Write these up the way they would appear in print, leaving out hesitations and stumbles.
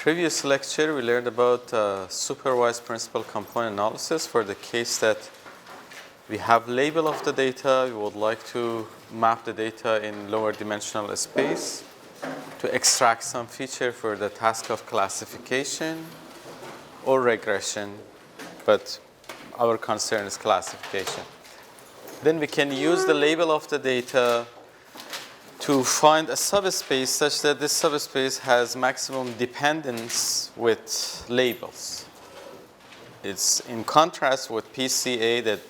previous lecture, we learned about supervised principal component analysis for the case that we have label of the data. We would like to map the data in lower dimensional space to extract some feature for the task of classification or regression, but our concern is classification. Then we can use the label of the data to find a subspace such that this subspace has maximum dependence with labels. It's in contrast with PCA that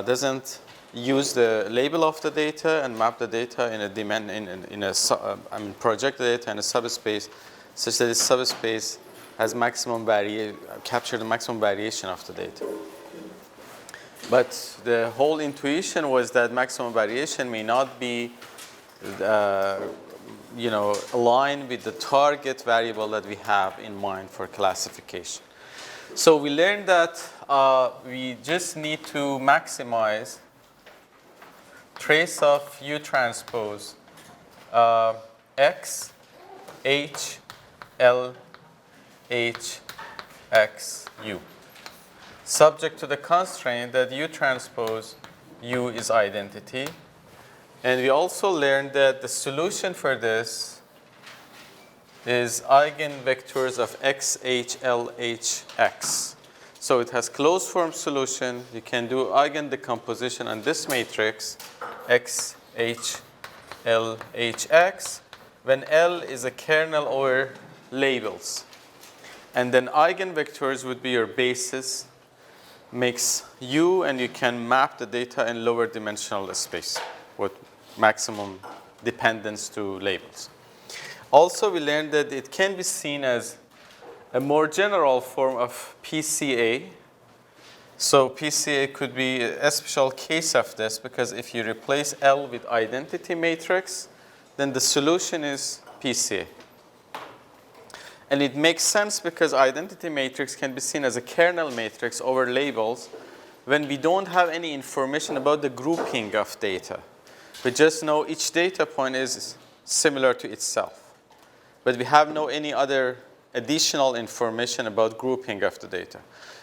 doesn't use the label of the data and map the data in a project the data in a subspace such that this subspace has capture the maximum variation of the data. But the whole intuition was that maximum variation may not be aligned with the target variable that we have in mind for classification. So we learned that we just need to maximize trace of U transpose X, H, L, H, X, U, subject to the constraint that U transpose U is identity. And we also learned that the solution for this is eigenvectors of X, H, L, H, X. So it has closed form solution. You can do eigen decomposition on this matrix, X, H, L, H, X, when L is a kernel over labels. And then eigenvectors would be your basis, makes U, and you can map the data in lower dimensional space with maximum dependence to labels. Also, we learned that it can be seen as a more general form of PCA. So PCA could be a special case of this because if you replace L with identity matrix, then the solution is PCA. And it makes sense because identity matrix can be seen as a kernel matrix over labels when we don't have any information about the grouping of data. We just know each data point is similar to itself. But we have no any other additional information about grouping of the data.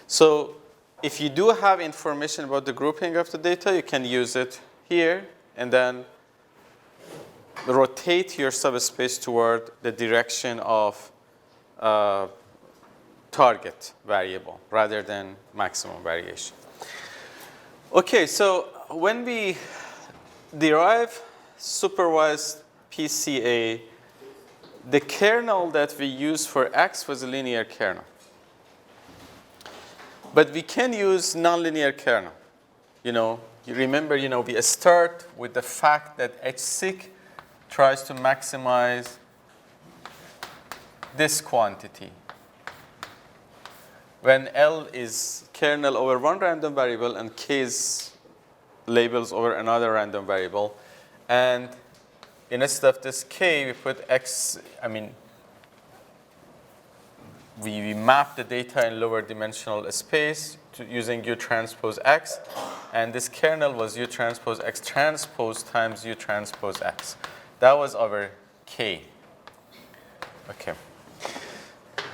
So if you do have information about the grouping of the data, you can use it here and then rotate your subspace toward the direction of target variable rather than maximum variation. Okay, so when we derive supervised PCA, the kernel that we used for X was a linear kernel. But we can use nonlinear kernel. You remember, we start with the fact that HSIC tries to maximize this quantity. When L is kernel over one random variable and K is labels over another random variable. And instead of this K, we put X, we map the data in lower dimensional space using U transpose X. And this kernel was U transpose X transpose times U transpose X. That was our K. Okay.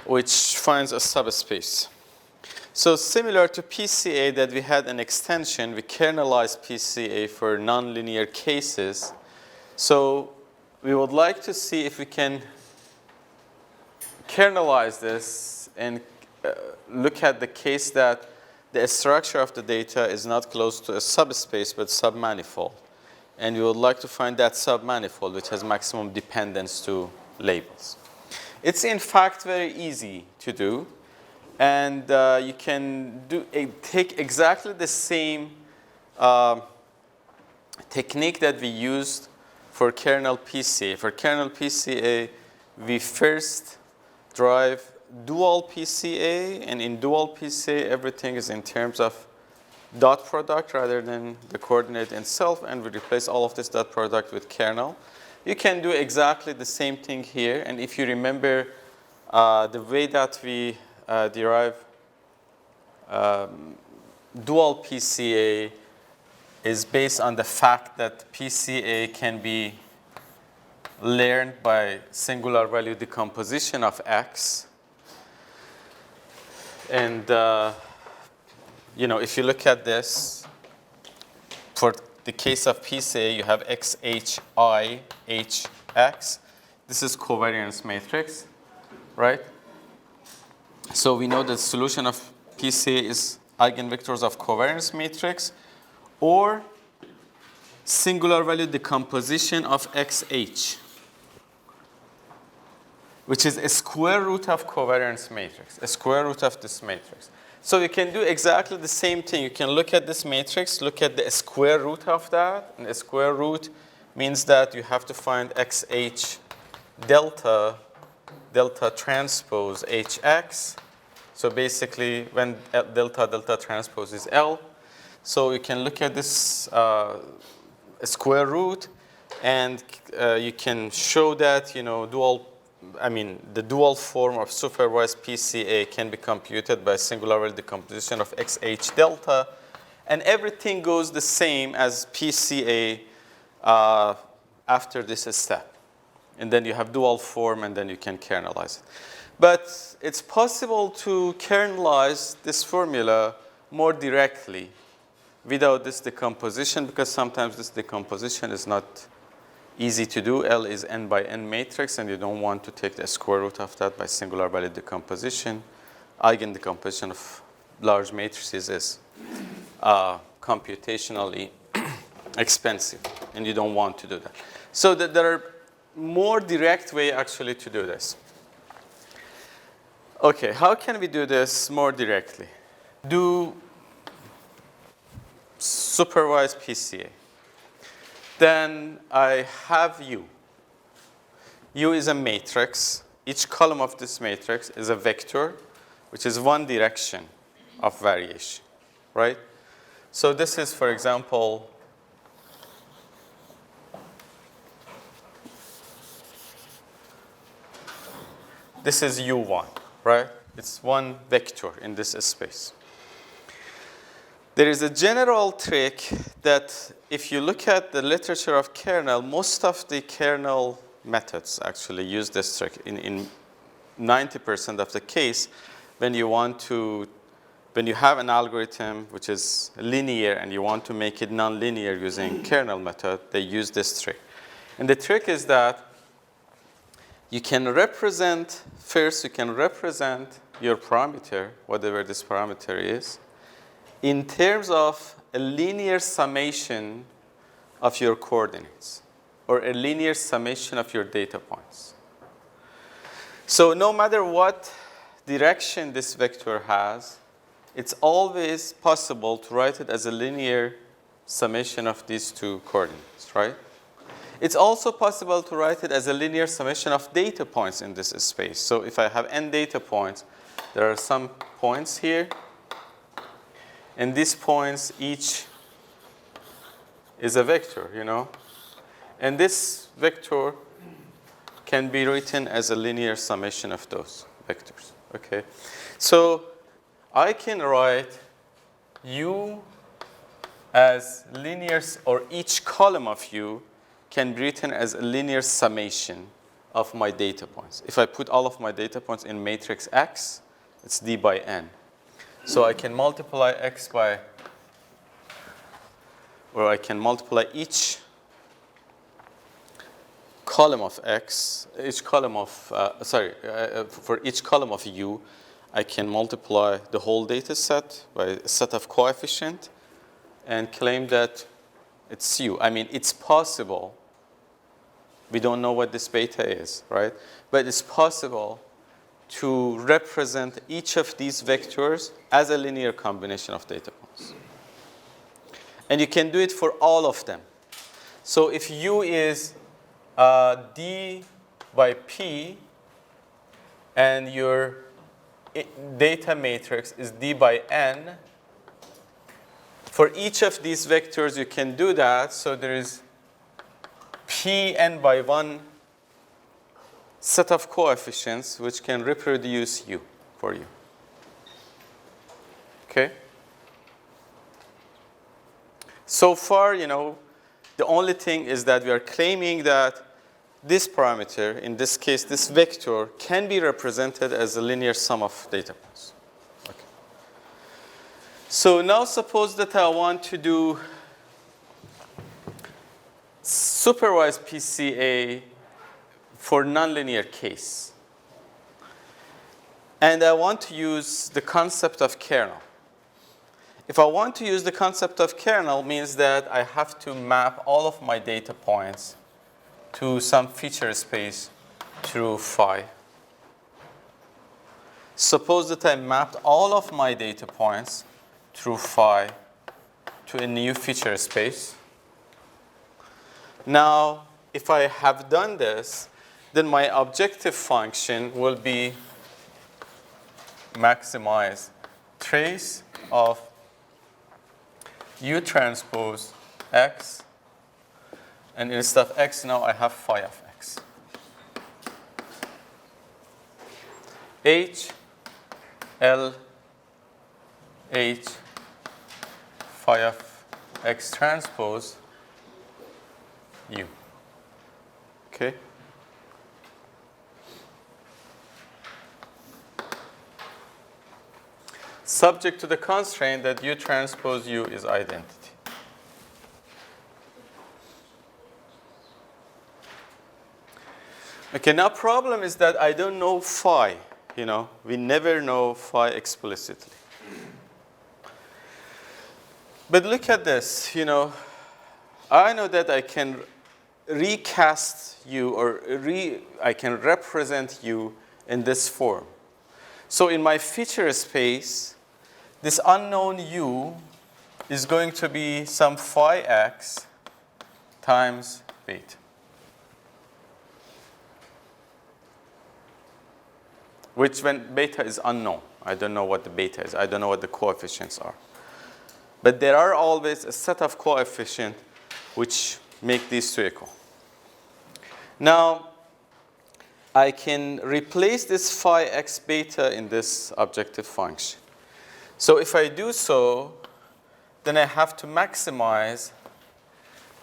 Which finds a subspace. So similar to PCA that we had an extension, we kernelized PCA for nonlinear cases. So we would like to see if we can kernelize this and look at the case that the structure of the data is not close to a subspace but submanifold. And we would like to find that submanifold which has maximum dependence to labels. It's in fact very easy to do. And you can take exactly the same technique that we used for kernel PCA. For kernel PCA, we first drive dual PCA. And in dual PCA, everything is in terms of dot product rather than the coordinate itself. And we replace all of this dot product with kernel. You can do exactly the same thing here. And if you remember the way that we derive dual PCA is based on the fact that PCA can be learned by singular value decomposition of X. And if you look at this, for the case of PCA, you have XHI, HX. This is covariance matrix, right? So we know the solution of PCA is eigenvectors of covariance matrix or singular value decomposition of XH, which is a square root of covariance matrix, a square root of this matrix. So you can do exactly the same thing. You can look at this matrix, look at the square root of that. And the square root means that you have to find XH delta transpose HX. So basically, when delta transpose is L, so you can look at this square root, and you can show that the dual form of supervised PCA can be computed by singular value decomposition of XH delta, and everything goes the same as PCA after this step. And then you have dual form, and then you can kernelize it. But it's possible to kernelize this formula more directly without this decomposition, because sometimes this decomposition is not easy to do. L is n by n matrix, and you don't want to take the square root of that by singular value decomposition. Eigen decomposition of large matrices is computationally expensive, and you don't want to do that. So there are more direct way actually to do this. Okay, how can we do this more directly? Do supervised PCA. Then I have U. U is a matrix. Each column of this matrix is a vector, which is one direction of variation, right? So this is, for example, this is U1, right? It's one vector in this space. There is a general trick that if you look at the literature of kernel, most of the kernel methods actually use this trick. In 90% of the case, when you have an algorithm which is linear and you want to make it nonlinear using kernel method, they use this trick. And the trick is that you can represent your parameter, whatever this parameter is, in terms of a linear summation of your coordinates, or a linear summation of your data points. So no matter what direction this vector has, it's always possible to write it as a linear summation of these two coordinates, right? It's also possible to write it as a linear summation of data points in this space. So if I have n data points, there are some points here, and these points each is a vector, And this vector can be written as a linear summation of those vectors, okay? So I can write U as linear, or each column of U can be written as a linear summation of my data points. If I put all of my data points in matrix X, it's D by N. So I can multiply X by, or I can multiply each column of X, for each column of U, I can multiply the whole data set by a set of coefficient and claim that it's U. I mean, it's possible. We don't know what this beta is, right? But it's possible to represent each of these vectors as a linear combination of data points. And you can do it for all of them. So if U is D by P, and your data matrix is D by N, for each of these vectors you can do that. So there is Pn by 1 set of coefficients which can reproduce U for you. Okay? So far, the only thing is that we are claiming that this parameter, in this case, this vector, can be represented as a linear sum of data points. Okay. So now suppose that I want to do supervised PCA for nonlinear case. And I want to use the concept of kernel. If I want to use the concept of kernel, means that I have to map all of my data points to some feature space through phi. Suppose that I mapped all of my data points through phi to a new feature space. Now, if I have done this, then my objective function will be maximize trace of U transpose X, and instead of X now I have phi of X. H, L, H, phi of X transpose U. Okay? Subject to the constraint that U transpose U is identity. Okay, now problem is that I don't know phi. You know, we never know phi explicitly. But look at this, you know, I know that I can recast U or I can represent U in this form. So in my feature space, this unknown U is going to be some phi X times beta. Which when beta is unknown. I don't know what the beta is. I don't know what the coefficients are. But there are always a set of coefficients which make these two equal. Now, I can replace this phi x beta in this objective function. So if I do so, then I have to maximize.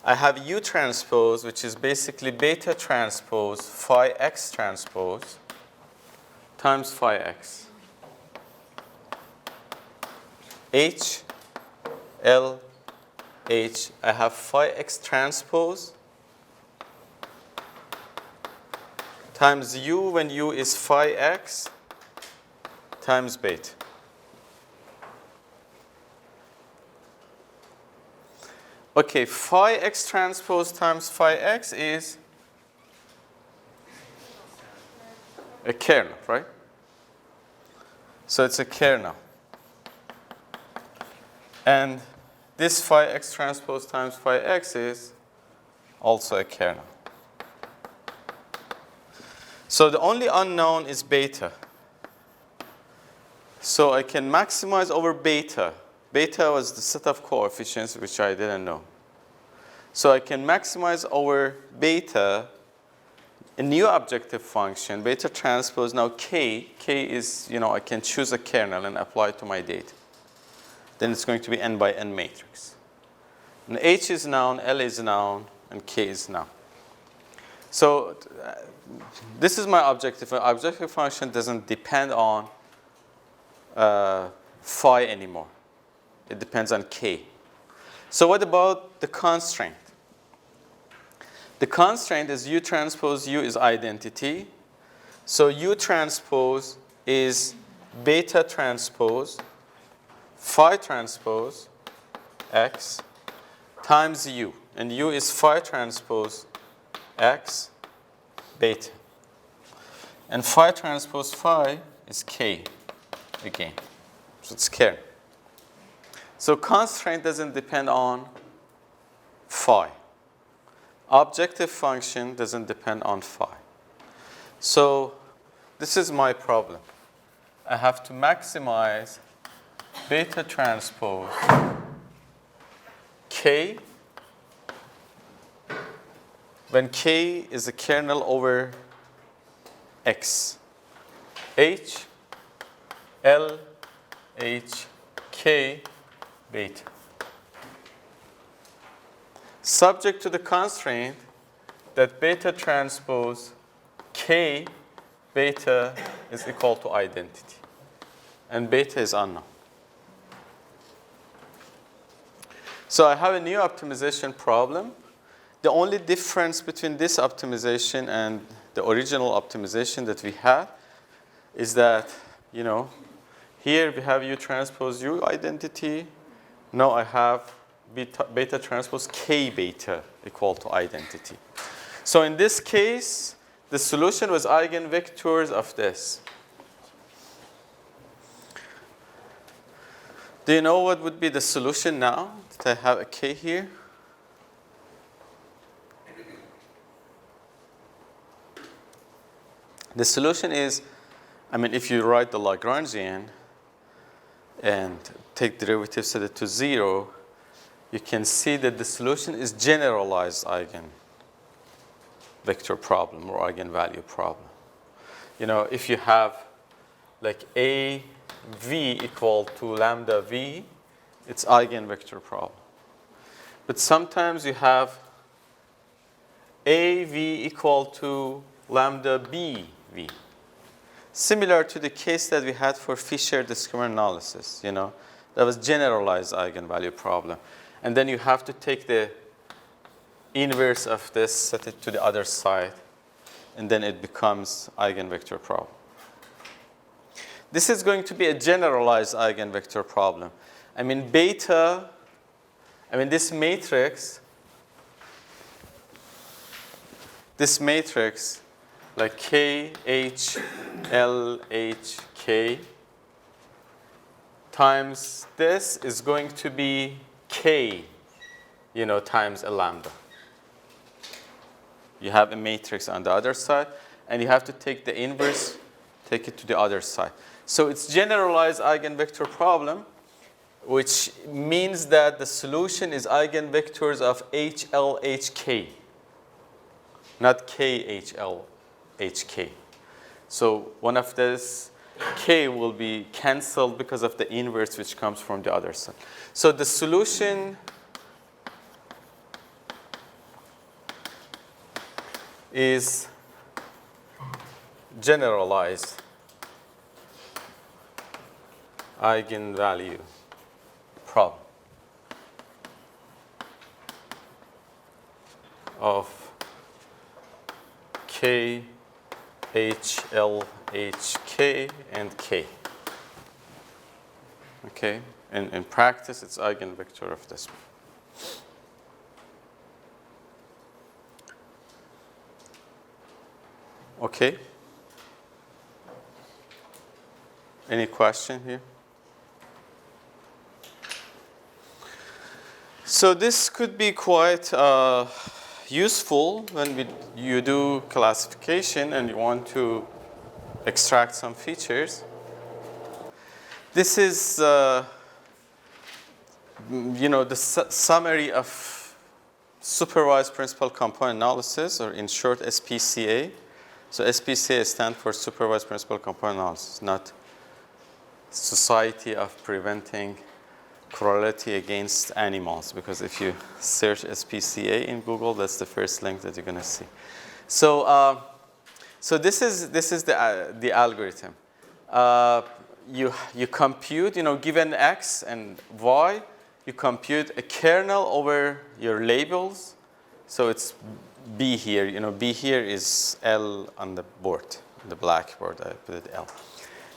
I have U transpose, which is basically beta transpose phi x transpose times phi x. H, L, H, I have phi x transpose times U when U is phi x times beta. Okay, phi x transpose times phi x is a kernel, right? So it's a kernel. And this phi x transpose times phi x is also a kernel. So the only unknown is beta. So I can maximize over beta. Beta was the set of coefficients which I didn't know. So I can maximize over beta a new objective function, beta transpose. Now k is, you know, I can choose a kernel and apply it to my data. Then it's going to be n by n matrix. And H is noun, L is noun, and K is noun. So this is my objective. My objective function doesn't depend on phi anymore. It depends on K. So what about the constraint? The constraint is U transpose U is identity. So U transpose is beta transpose phi transpose X times U. And U is phi transpose X beta. And phi transpose phi is K again. So it's kernel. So constraint doesn't depend on phi. Objective function doesn't depend on phi. So this is my problem. I have to maximize beta transpose K when K is a kernel over X. H, L, H, K, beta. Subject to the constraint that beta transpose K beta is equal to identity. And beta is unknown. So I have a new optimization problem. The only difference between this optimization and the original optimization that we had is that, here we have U transpose U identity. Now I have beta transpose K beta equal to identity. So in this case, the solution was eigenvectors of this. Do you know what would be the solution now that I have a K here? The solution is, if you write the Lagrangian and take derivative, set it to 0, you can see that the solution is generalized eigenvector problem or eigenvalue problem. If you have like A V equal to lambda V, it's eigenvector problem. But sometimes you have A V equal to lambda B V. Similar to the case that we had for Fisher discriminant analysis, that was generalized eigenvalue problem. And then you have to take the inverse of this, set it to the other side, and then it becomes eigenvector problem. This is going to be a generalized eigenvector problem. Beta, this matrix, like K, H, L, H, K, times this is going to be K, times a lambda. You have a matrix on the other side, and you have to take the inverse, take it to the other side. So it's generalized eigenvector problem, which means that the solution is eigenvectors of HL, HK, not K, HL, HK. So one of this K will be canceled because of the inverse which comes from the other side. So the solution is generalized eigenvalue problem of K, H, L, H, K, and K. Okay? And in practice, it's eigenvector of this one. Okay? Any question here? So this could be quite useful when you do classification and you want to extract some features. This is, the summary of supervised principal component analysis, or in short, SPCA. So SPCA stands for supervised principal component analysis, not Society of Preventing Cruelty Against Animals, because if you search SPCA in Google, that's the first link that you're going to see. So, this is the algorithm. You compute, given X and Y, you compute a kernel over your labels. So it's B here. B here is L on the board, the blackboard. I put it L.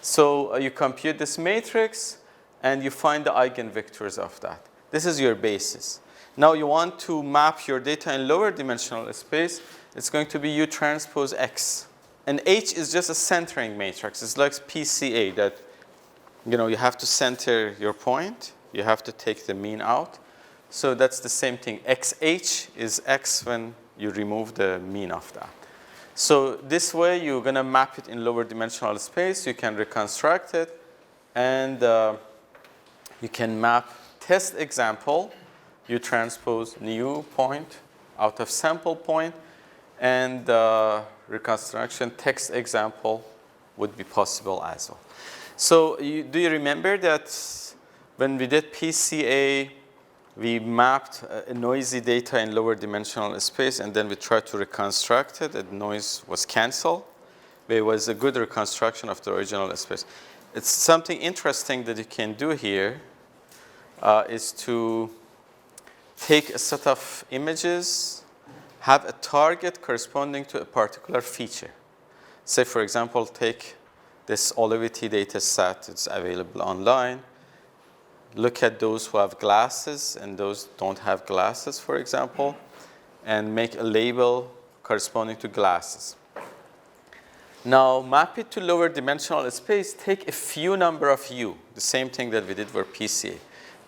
So you compute this matrix, and you find the eigenvectors of that. This is your basis. Now you want to map your data in lower dimensional space. It's going to be U transpose X. And H is just a centering matrix. It's like PCA that, you have to center your point. You have to take the mean out. So that's the same thing. XH is X when you remove the mean of that. So this way, you're going to map it in lower dimensional space. You can reconstruct it. And you can map test example, U transpose new point out of sample point, and reconstruction text example would be possible as well. So do you remember that when we did PCA, we mapped noisy data in lower dimensional space, and then we tried to reconstruct it. The noise was canceled. But it was a good reconstruction of the original space. It's something interesting that you can do here is to take a set of images, have a target corresponding to a particular feature. Say, for example, take this Olivity data set. It's available online. Look at those who have glasses and those don't have glasses, for example, and make a label corresponding to glasses. Now, map it to lower dimensional space. Take a few number of U, the same thing that we did for PCA.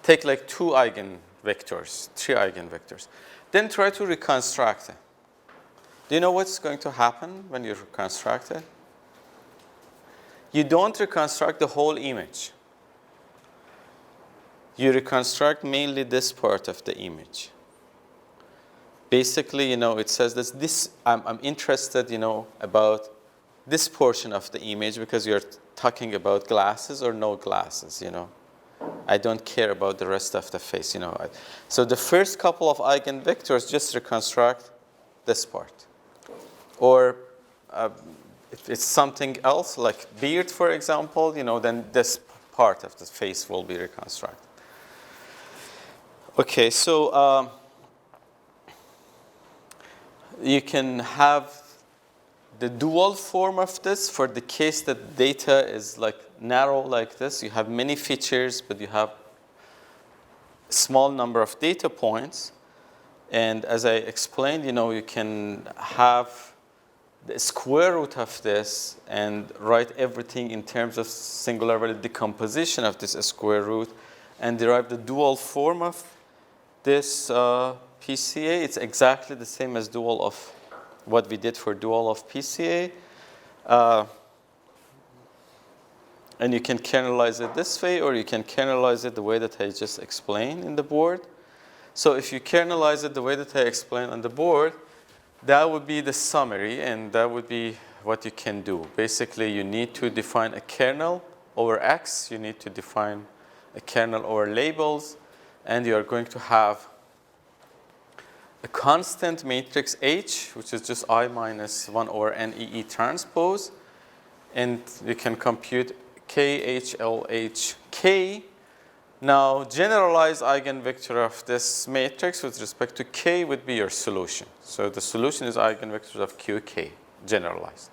Take like 2 eigenvectors, 3 eigenvectors. Then try to reconstruct it. Do you know what's going to happen when you reconstruct it? You don't reconstruct the whole image. You reconstruct mainly this part of the image. Basically, it says that this, I'm interested, about this portion of the image because you're talking about glasses or no glasses, I don't care about the rest of the face, So the first couple of eigenvectors just reconstruct this part. Or if it's something else, like beard, for example, then this part of the face will be reconstructed. Okay, so you can have the dual form of this for the case that data is like narrow like this. You have many features, but you have a small number of data points. And as I explained, you can have the square root of this and write everything in terms of singular value decomposition of this square root and derive the dual form of this PCA. It's exactly the same as dual of what we did for dual of PCA. And you can kernelize it this way, or you can kernelize it the way that I just explained in the board. So if you kernelize it the way that I explained on the board, that would be the summary, and that would be what you can do. Basically, you need to define a kernel over X. You need to define a kernel over labels, and you are going to have a constant matrix H, which is just I minus 1 over NEE transpose. And you can compute KHLHK. Now, generalized eigenvector of this matrix with respect to K would be your solution. So the solution is eigenvectors of QK, generalized.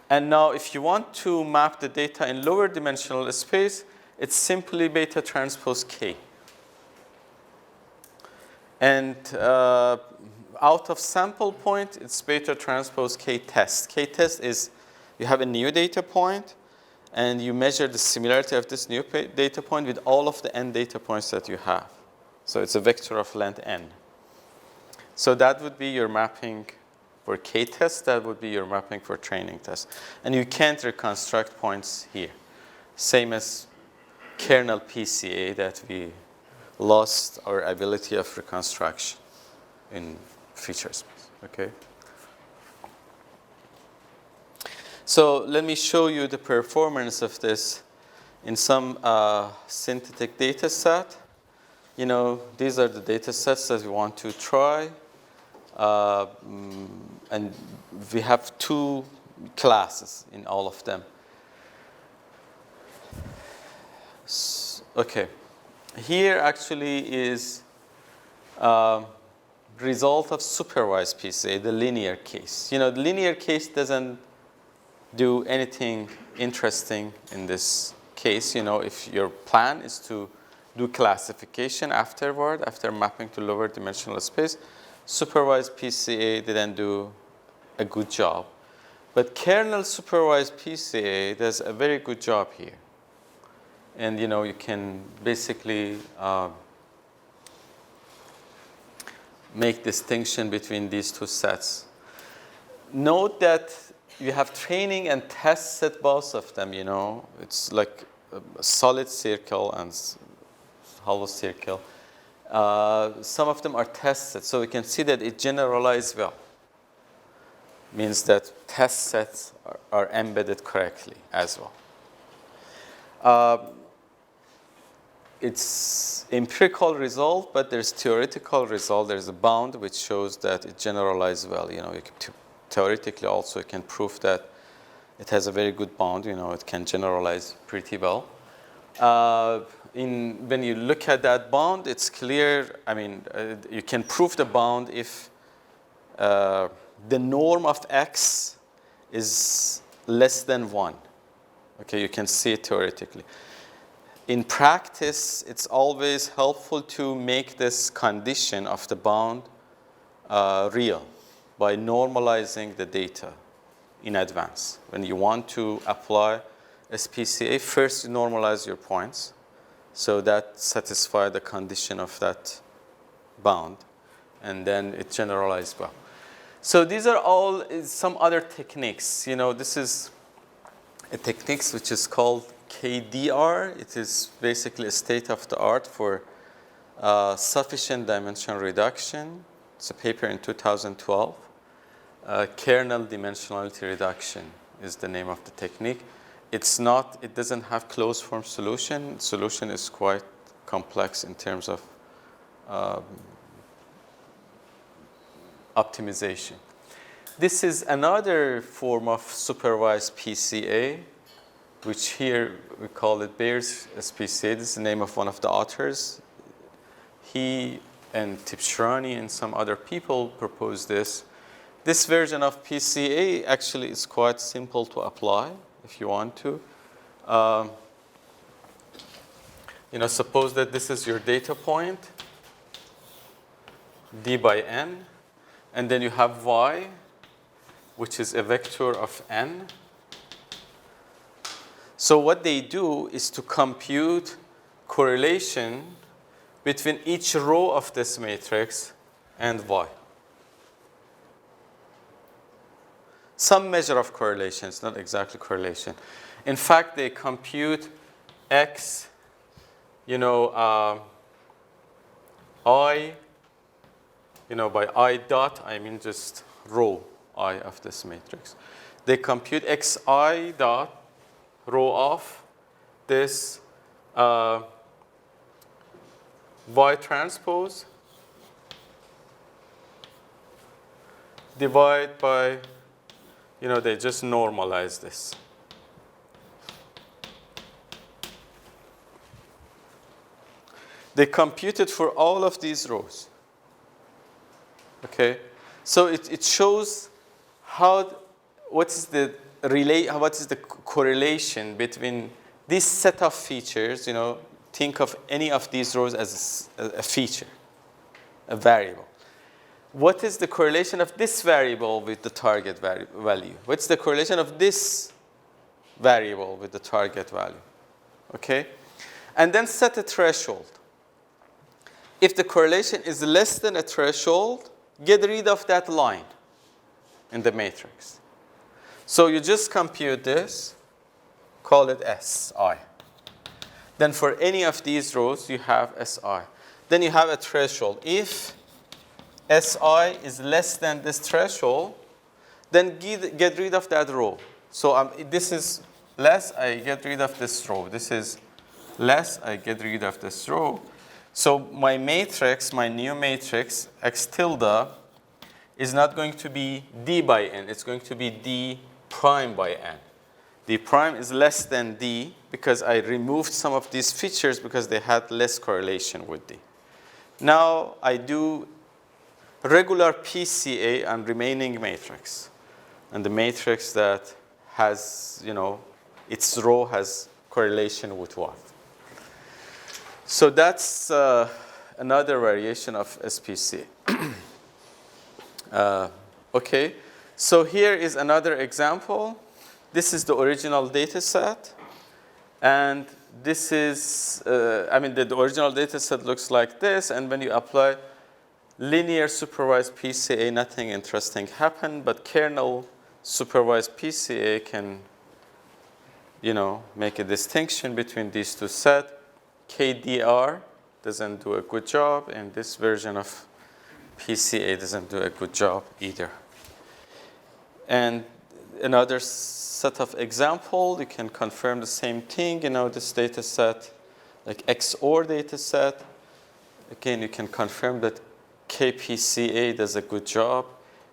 And now, if you want to map the data in lower dimensional space, it's simply beta transpose K. And out of sample point, it's beta transpose K-test. K-test is you have a new data point, and you measure the similarity of this new data point with all of the n data points that you have. So it's a vector of length n. So that would be your mapping for K-test. That would be your mapping for training test. And you can't reconstruct points here. Same as kernel PCA that we lost our ability of reconstruction in feature space, okay? So let me show you the performance of this in some synthetic data set. These are the data sets that we want to try. And we have 2 classes in all of them. Okay. Here actually is result of supervised PCA, the linear case. The linear case doesn't do anything interesting in this case. If your plan is to do classification afterward, after mapping to lower dimensional space, supervised PCA didn't do a good job. But kernel supervised PCA does a very good job here. And you can basically make distinction between these 2 sets. Note that you have training and test set, both of them. It's like a solid circle and hollow circle. Some of them are tested, so we can see that it generalizes well. Means that test sets are embedded correctly as well. it's empirical result, but there's theoretical result. There's a bound which shows that it generalizes well. You know, you can theoretically also you can prove that it has a very good bound. You know, it can generalize pretty well. When you look at that bound, it's clear. I mean, you can prove the bound if the norm of x is less than 1. Okay, you can see it theoretically. In practice, it's always helpful to make this condition of the bound real by normalizing the data in advance. When you want to apply SPCA, first you normalize your points so that satisfies the condition of that bound, and then it generalizes well. So these are all some other techniques. You know, this is a technique which is called KDR. It is basically a state of the art for sufficient dimension reduction. It's a paper in 2012. Kernel dimensionality reduction is the name of the technique. It doesn't have closed form solution. Solution is quite complex in terms of optimization. This is another form of supervised PCA, which here we call it Bayes' SPCA. This is the name of one of the authors. He and Tipshrani and some other people proposed this. This version of PCA actually is quite simple to apply if you want to. You know, suppose that this is your data point, d by n, and then you have y, which is a vector of n. So what they do is to compute correlation between each row of this matrix and y. Some measure of correlation, it's not exactly correlation. In fact, they compute x, you know, I, you know, by I dot, I mean just row I of this matrix. They compute xi dot row of this y transpose divide by, you know, they just normalize this. They computed for all of these rows. Okay, so it shows what is the correlation between this set of features. You know, think of any of these rows as a feature, a variable. What is the correlation of this variable with the target value? What's the correlation of this variable with the target value? Okay, and then set a threshold. If the correlation is less than a threshold, get rid of that line in the matrix. So you just compute this, call it Si. Then for any of these rows, you have Si. Then you have a threshold. If Si is less than this threshold, then get rid of that row. So this is less, I get rid of this row. This is less, I get rid of this row. So my matrix, my new matrix, x tilde, is not going to be d by n. It's going to be d prime by n. D prime is less than d because I removed some of these features because they had less correlation with d. Now I do regular PCA on remaining matrix. And the matrix that has, you know, its row has correlation with what? So that's another variation of SPCA. Okay, so here is another example. This is the original data set. And this is, the original data set looks like this. And when you apply linear supervised PCA, nothing interesting happened. But kernel supervised PCA can, you know, make a distinction between these two sets. KDR doesn't do a good job, and this version of PCA doesn't do a good job either. And another set of example, you can confirm the same thing. You know, this data set like XOR data set. Again, you can confirm that KPCA does a good job.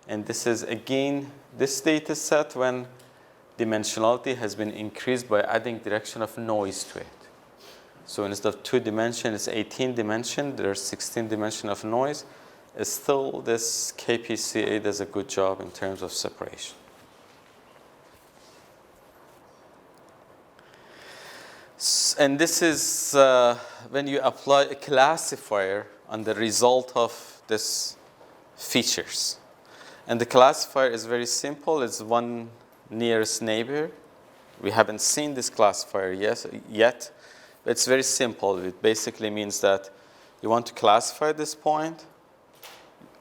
And this is, again, this data set when dimensionality has been increased by adding direction of noise to it. So instead of 2 dimension, it's 18 dimension. There's 16 dimension of noise. Still, this KPCA does a good job in terms of separation. And this is when you apply a classifier on the result of these features. And the classifier is very simple. It's one nearest neighbor. We haven't seen this classifier yet, but it's very simple. It basically means that you want to classify this point.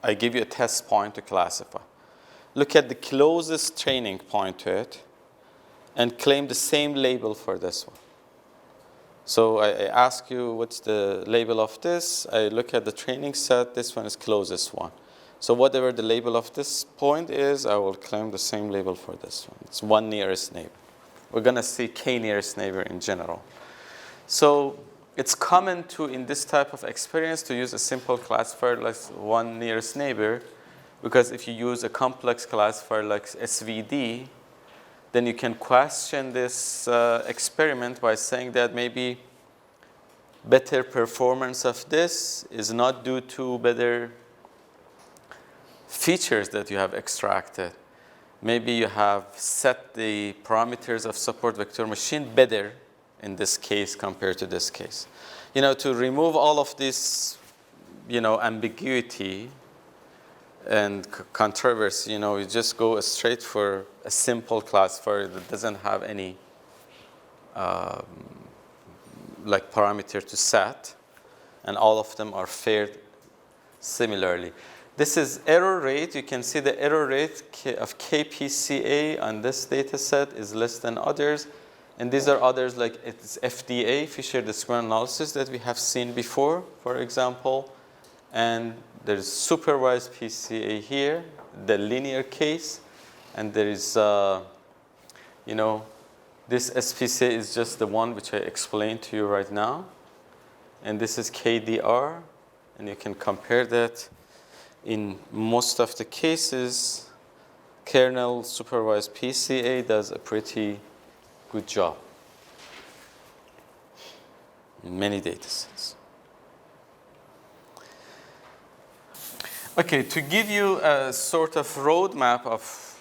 I give you a test point to classify. Look at the closest training point to it and claim the same label for this one. So I ask you, what's the label of this? I look at the training set. This one is closest one. So whatever the label of this point is, I will claim the same label for this one. It's one nearest neighbor. We're going to see k nearest neighbor in general. So it's common to, in this type of experience, to use a simple classifier like one nearest neighbor, because if you use a complex classifier like SVD, then you can question this experiment by saying that maybe better performance of this is not due to better features that you have extracted. Maybe you have set the parameters of support vector machine better in this case compared to this case. To remove all of this, ambiguity and controversy, you just go straight for a simple classifier that doesn't have any parameter to set, and all of them are fared similarly. This is error rate. You can see the error rate of KPCA on this data set is less than others. And these are others like it's FDA, Fisher discriminant analysis, that we have seen before, for example. And there's supervised PCA here, the linear case. And there is, this SPCA is just the one which I explained to you right now. And this is KDR. And you can compare that. In most of the cases, Kernel supervised PCA does a pretty good job in many data sets. Okay, to give you a sort of roadmap of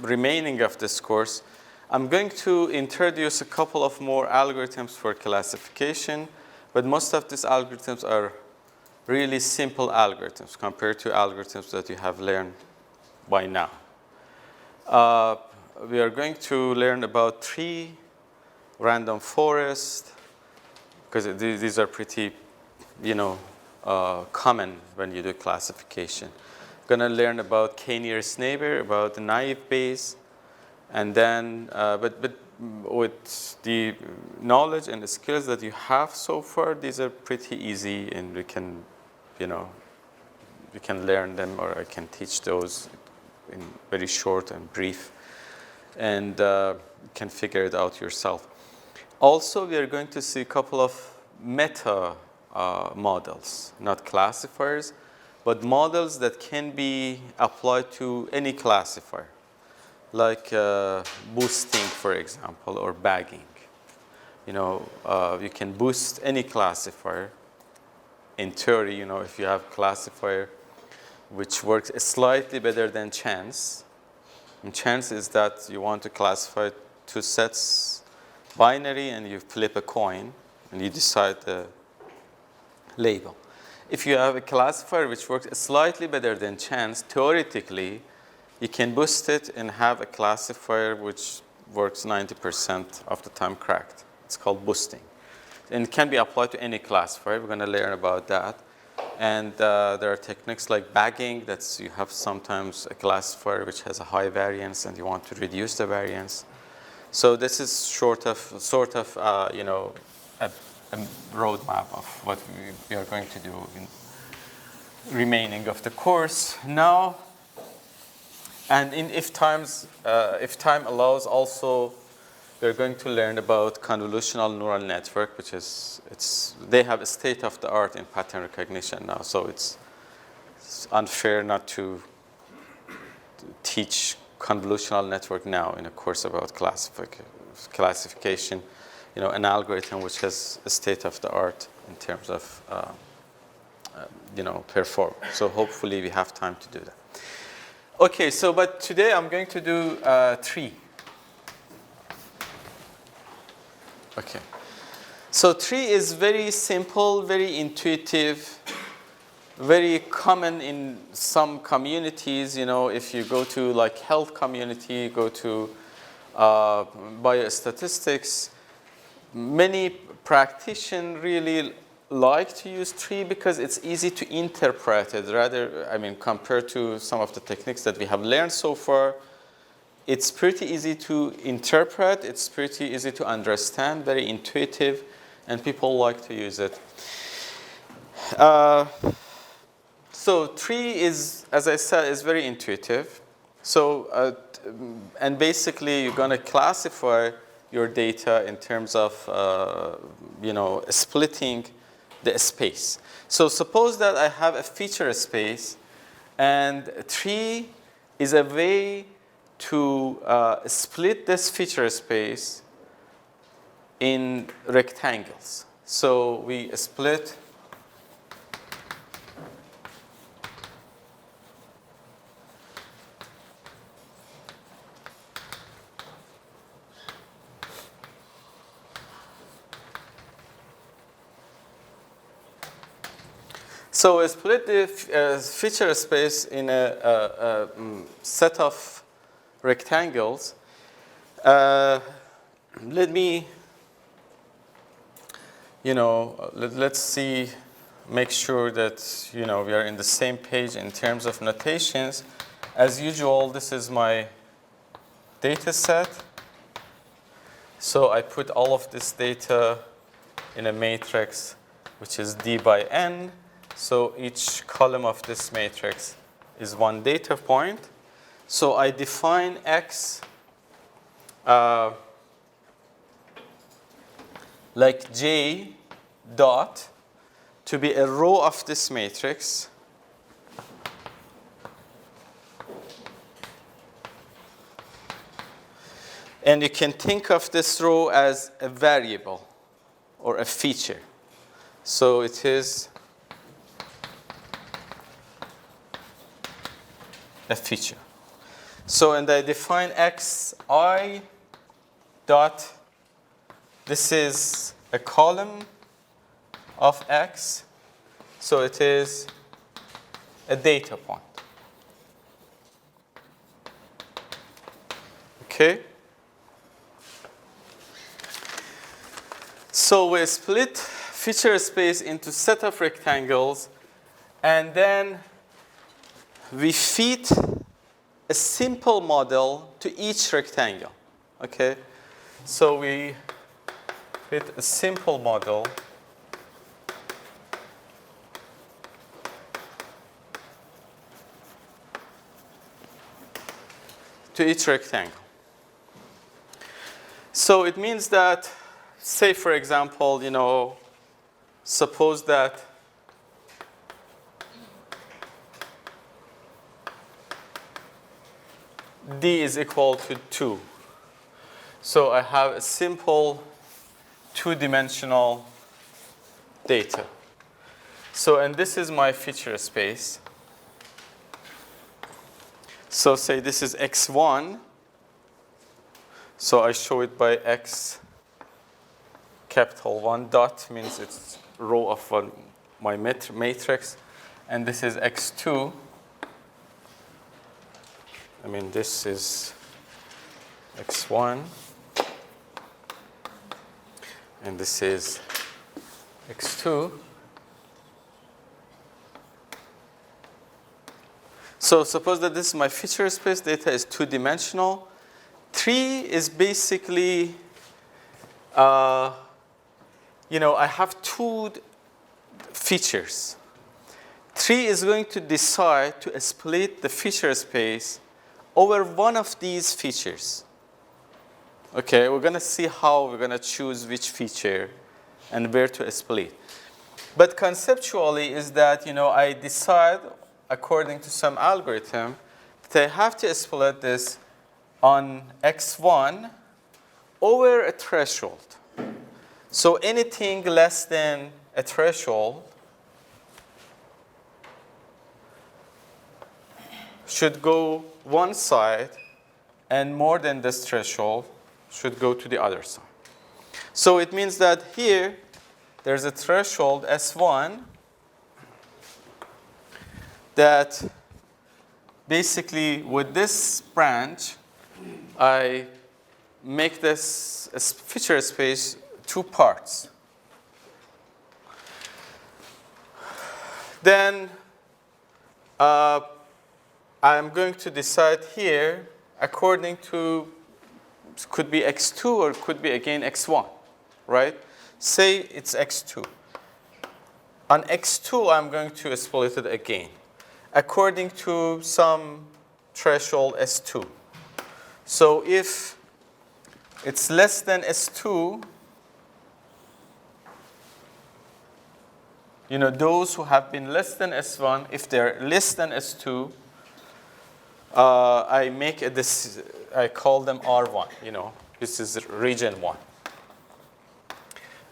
remaining of this course, I'm going to introduce a couple of more algorithms for classification, but most of these algorithms are really simple algorithms compared to algorithms that you have learned by now. We are going to learn about 3 random forests, because these are pretty, common when you do classification. Going to learn about k nearest neighbor, about the naive Bayes, and then, but with the knowledge and the skills that you have so far, these are pretty easy, and we can, you can learn them, or I can teach those in very short and brief, and you can figure it out yourself. Also, we are going to see a couple of meta models, not classifiers, but models that can be applied to any classifier, like boosting, for example, or bagging. You can boost any classifier. In theory, if you have classifier which works slightly better than chance, and chance is that you want to classify 2 sets binary, and you flip a coin, and you decide the label. If you have a classifier which works slightly better than chance, theoretically, you can boost it and have a classifier which works 90% of the time correct. It's called boosting. And it can be applied to any classifier. We're going to learn about that. And there are techniques like bagging. That's, you have sometimes a classifier which has a high variance, and you want to reduce the variance. So this is sort of a roadmap of what we are going to do in remaining of the course now. And if time allows, also we're going to learn about convolutional neural network, which is, they have a state of the art in pattern recognition now, so it's unfair not to teach convolutional network now in a course about classification, an algorithm which has a state of the art in terms of, perform. So hopefully we have time to do that. Okay, so but today I'm going to do tree. Okay. So tree is very simple, very intuitive, very common in some communities. If you go to like health community, go to biostatistics, many practitioners really like to use tree because it's easy to interpret it. Compared to some of the techniques that we have learned so far, it's pretty easy to interpret, it's pretty easy to understand, very intuitive, and people like to use it. So tree is, as I said, is very intuitive. So, and basically you're going to classify your data in terms of, splitting the space. So suppose that I have a feature space, and tree is a way to split this feature space in rectangles. So we split So I split the feature space in a set of rectangles. Let me, let's see, make sure that, we are in the same page in terms of notations. As usual, this is my data set. So I put all of this data in a matrix, which is D by N. So each column of this matrix is one data point. So I define X like J dot to be a row of this matrix. And you can think of this row as a variable or a feature. So it is a feature. So, and I define xi dot, this is a column of x, so it is a data point. Okay? So we split feature space into set of rectangles, and then we feed a simple model to each rectangle. Okay? So we fit a simple model to each rectangle. So it means that, say for example, suppose that D is equal to 2. So I have a simple two-dimensional data. So, and this is my feature space. So say this is x1. So I show it by x capital 1 dot, means it's row of my matrix. And this is x2. This is x1. And this is x2. So suppose that this is my feature space, data is two-dimensional. Tree is basically, I have two features. Tree is going to decide to split the feature space over one of these features. Okay, we're going to see how we're going to choose which feature and where to split. But conceptually is that, I decide according to some algorithm that I have to split this on x1 over a threshold. So anything less than a threshold should go one side, and more than this threshold should go to the other side. So it means that here there's a threshold S1 that basically with this branch I make this feature space two parts. Then I'm going to decide here according to, could be x2 or could be again x1, right? Say it's x2. On x2, I'm going to split it again according to some threshold S2. So if it's less than S2, those who have been less than S1, if they're less than S2, I call them R1, this is region 1.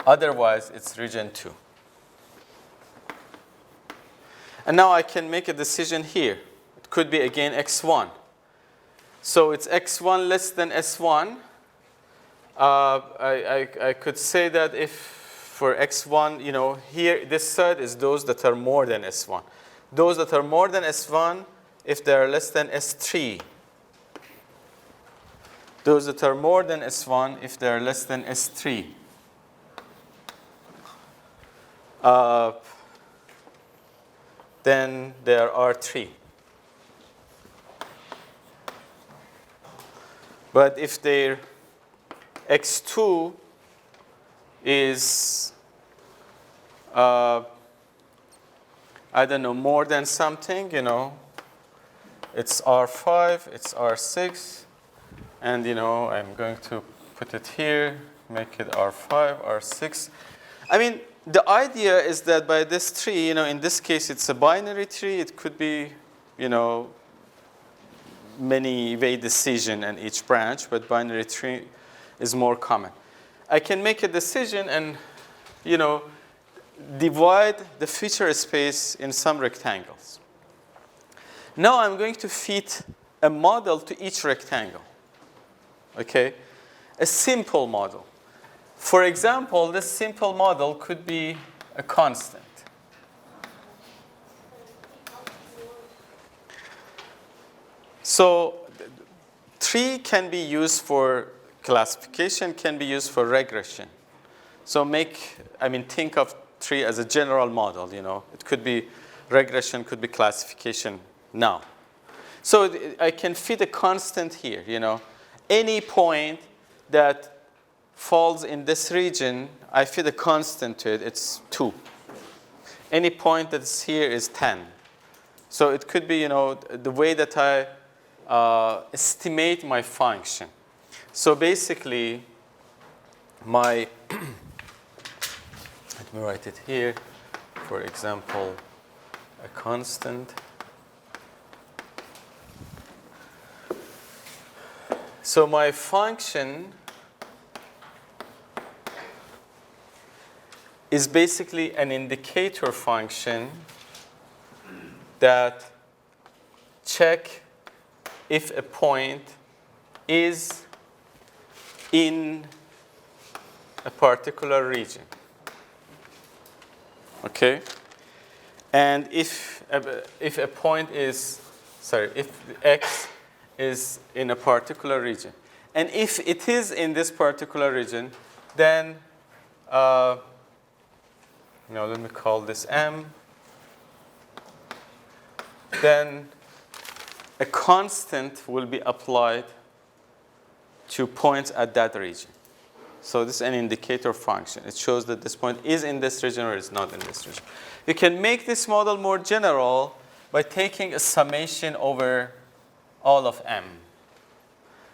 Otherwise, it's region 2. And now I can make a decision here. It could be again x1. So it's x1 less than s1. I could say that if for x1, here this side is those that are more than s1. Those that are more than s1, if they are less than s3. Those that are more than s1, if they are less than s3. Then there are 3. But if their x2 is, I don't know, more than something, it's R5, it's R6, and, I'm going to put it here, make it R5, R6. I mean, the idea is that by this tree, in this case, it's a binary tree. It could be, many way decision in each branch, but binary tree is more common. I can make a decision and, divide the feature space in some rectangles. Now I'm going to fit a model to each rectangle, okay? A simple model. For example, this simple model could be a constant. So tree can be used for classification, can be used for regression. So think of tree as a general model, It could be regression, could be classification now. So I can fit a constant here, Any point that falls in this region, I fit a constant to it, it's 2. Any point that's here is 10. So it could be, the way that I estimate my function. So basically, let me write it here, for example, a constant. So my function is basically an indicator function that check if a point is in a particular region. Okay? And if a point is, if x is in a particular region, and if it is in this particular region, then let me call this M. Then a constant will be applied to points at that region. So this is an indicator function. It shows that this point is in this region or is not in this region. You can make this model more general by taking a summation over all of M.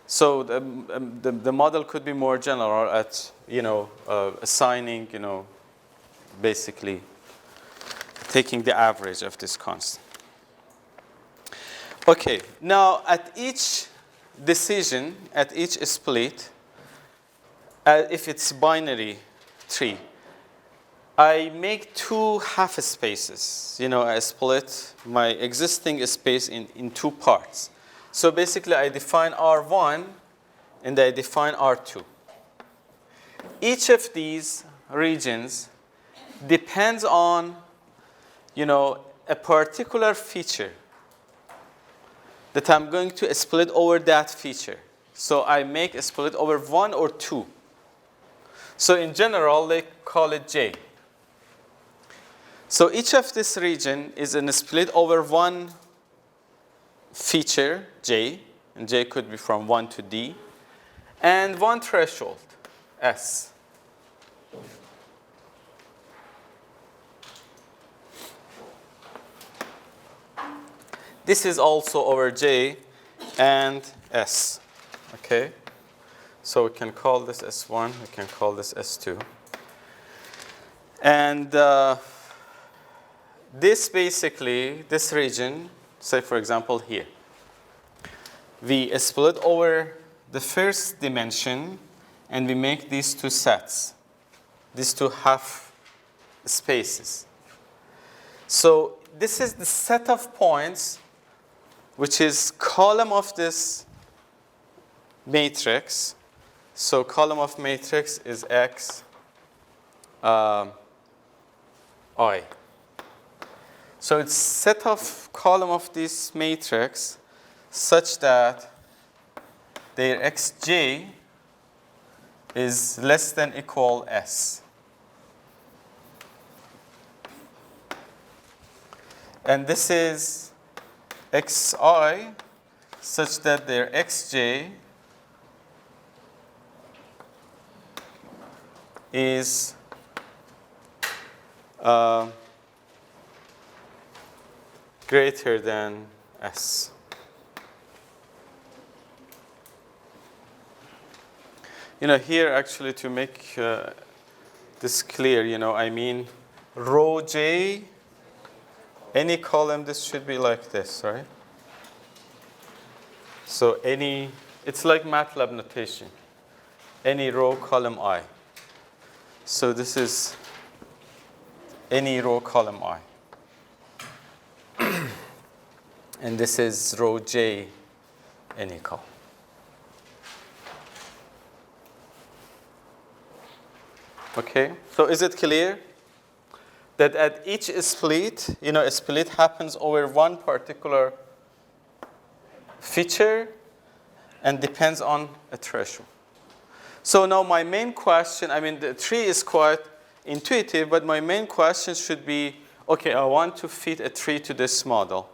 So the model could be more general at, assigning, basically taking the average of this constant. Okay, now at each decision, at each split, if it's binary tree, I make two half spaces. I split my existing space in two parts. So basically, I define R1 and I define R2. Each of these regions depends on, a particular feature that I'm going to split over that feature. So I make a split over 1 or 2. So in general, they call it J. So each of this region is in a split over one feature, J, and J could be from 1 to D, and one threshold, S. This is also over J and S, okay? So we can call this S1, we can call this S2. And this region, say for example here, we split over the first dimension and we make these two sets, these two half spaces. So this is the set of points which is column of this matrix. So column of matrix is X, I. So it's set of column of this matrix such that their Xj is less than equal S. And this is Xi such that their Xj is greater than S. Here actually to make this clear, I mean row J, any column, this should be like this, right? So it's like MATLAB notation. Any row, column I. So this is any row, column I. And this is row J, any column. Okay, so is it clear that at each split, a split happens over one particular feature and depends on a threshold. So now my main question, the tree is quite intuitive, but my main question should be, okay, I want to fit a tree to this model.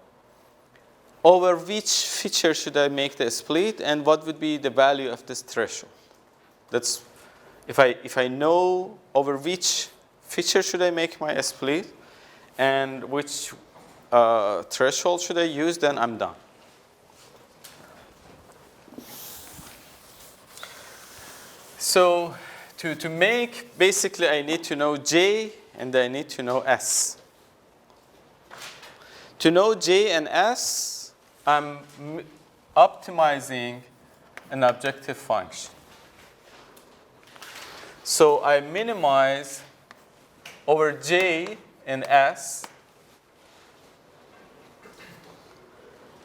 Over which feature should I make the split, and what would be the value of this threshold? That's if I know over which feature should I make my split and which threshold should I use, then I'm done. So to make, basically I need to know J and I need to know S. To know J and S, I'm optimizing an objective function. So I minimize over J and S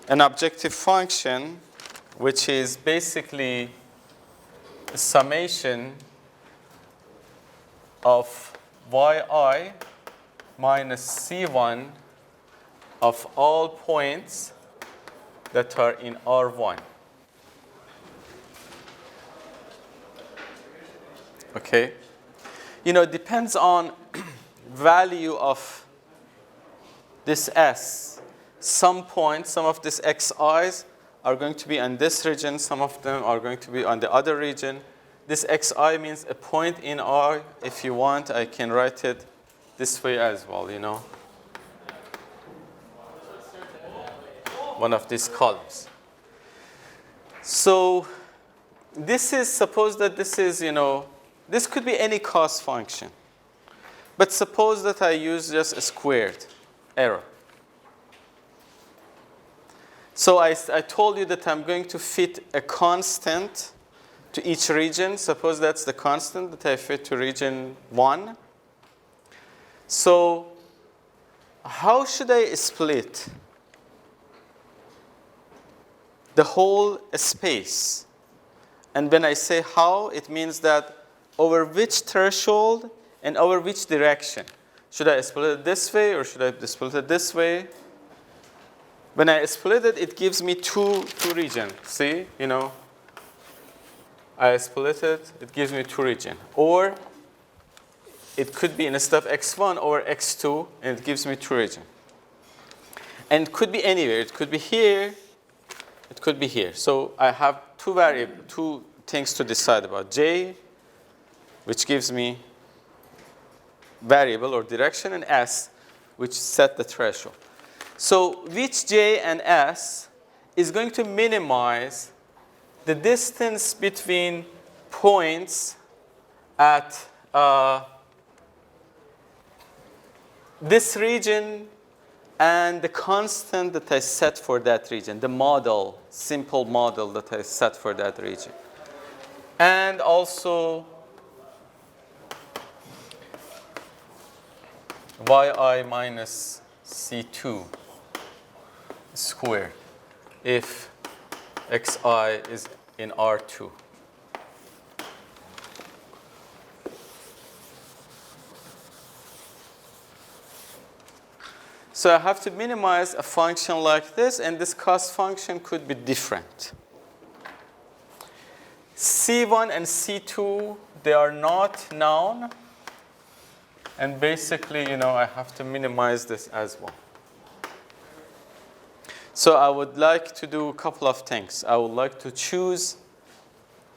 an objective function which is basically a summation of yi minus c1 of all points that are in R1. Okay? It depends on value of this S. Some points, some of these xi's are going to be on this region, some of them are going to be on the other region. This xi means a point in R. If you want, I can write it this way as well, One of these columns. So this is, suppose that this is, this could be any cost function. But suppose that I use just a squared error. So I told you that I'm going to fit a constant to each region. Suppose that's the constant that I fit to region 1. So how should I split the whole space? And when I say how, it means that over which threshold and over which direction. Should I split it this way or should I split it this way? When I split it, it gives me two regions. See, I split it, it gives me two regions. Or it could be instead of x1 over x2, and it gives me two regions. And it could be anywhere. It could be here, it could be here. So I have two things to decide about. J, which gives me variable or direction, and S, which set the threshold. So which J and S is going to minimize the distance between points at this region and the constant that I set for that region, the model, simple model that I set for that region. And also yi minus C2 squared if xi is in R2. So I have to minimize a function like this, and this cost function could be different. C1 and C2, they are not known. And basically, I have to minimize this as well. So I would like to do a couple of things. I would like to choose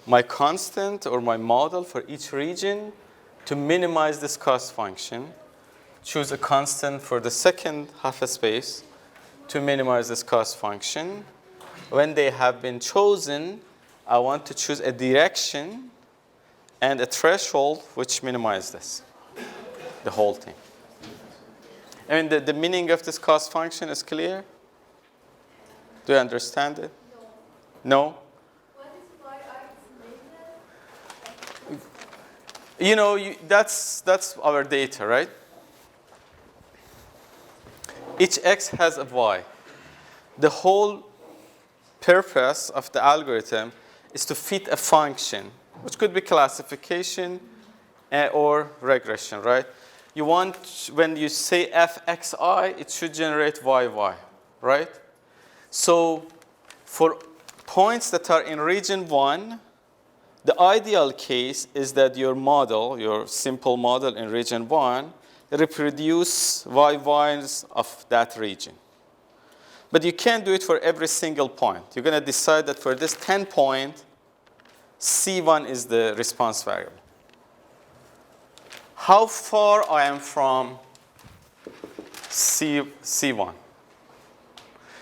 my constant or my model for each region to minimize this cost function. Choose a constant for the second half space to minimize this cost function. When they have been chosen, I want to choose a direction and a threshold which minimize this, the whole thing. I mean, the meaning of this cost function is clear? Do you understand it? No? What is y that's our data, right? Each x has a y. The whole purpose of the algorithm is to fit a function, which could be classification or regression, right? You want, when you say fxi, it should generate yy, right? So for points that are in region 1, the ideal case is that your model, your simple model in region 1, reproduce y's of that region. But you can't do it for every single point. You're going to decide that for this 10 point, C1 is the response variable. How far I am from C1?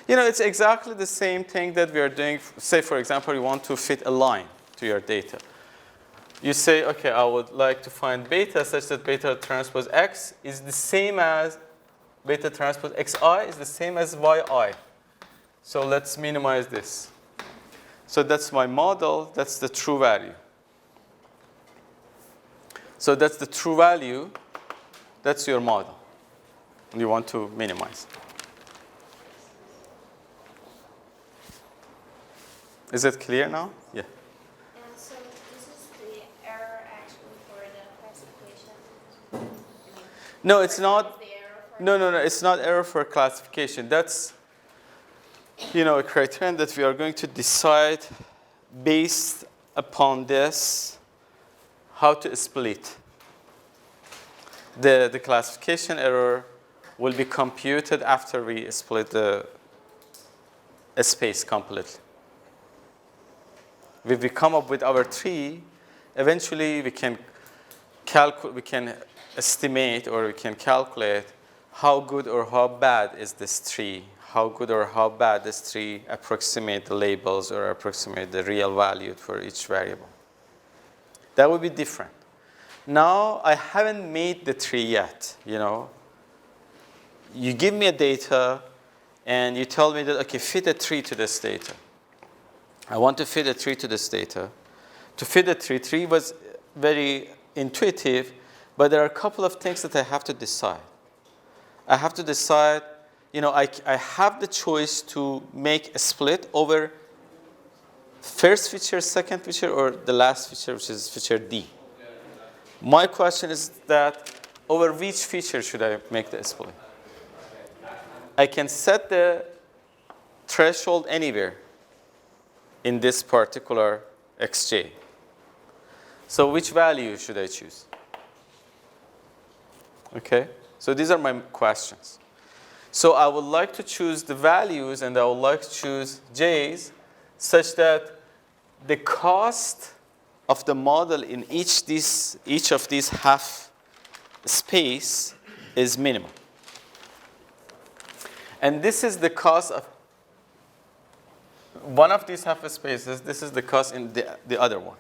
It's exactly the same thing that we are doing. Say, for example, you want to fit a line to your data. You say, OK, I would like to find beta such that beta transpose x is the same as beta transpose xi is the same as yi. So let's minimize this. So that's my model. That's the true value. So that's the true value. That's your model. And you want to minimize. Is it clear now? Yeah. And so this is the error actually for the classification? No, it's not. No. It's not error for classification. That's, a criterion that we are going to decide based upon this how to split. The classification error will be computed after we split the space completely. If we come up with our tree, eventually we can estimate or we can calculate how good or how bad is this tree, how good or how bad this tree approximate the labels or approximate the real value for each variable. That would be different. Now, I haven't made the tree yet, You give me a data, and you tell me that, okay, fit a tree to this data. I want to fit a tree to this data. To fit a tree was very intuitive, but there are a couple of things that I have to decide. I have to decide, I have the choice to make a split over first feature, second feature, or the last feature, which is feature D. My question is that over which feature should I make the split? I can set the threshold anywhere in this particular xj. So which value should I choose? Okay, so these are my questions. So I would like to choose the values, and I would like to choose j's such that the cost of the model in each of these half space is minimum. And this is the cost of one of these half spaces. This is the cost in the other one.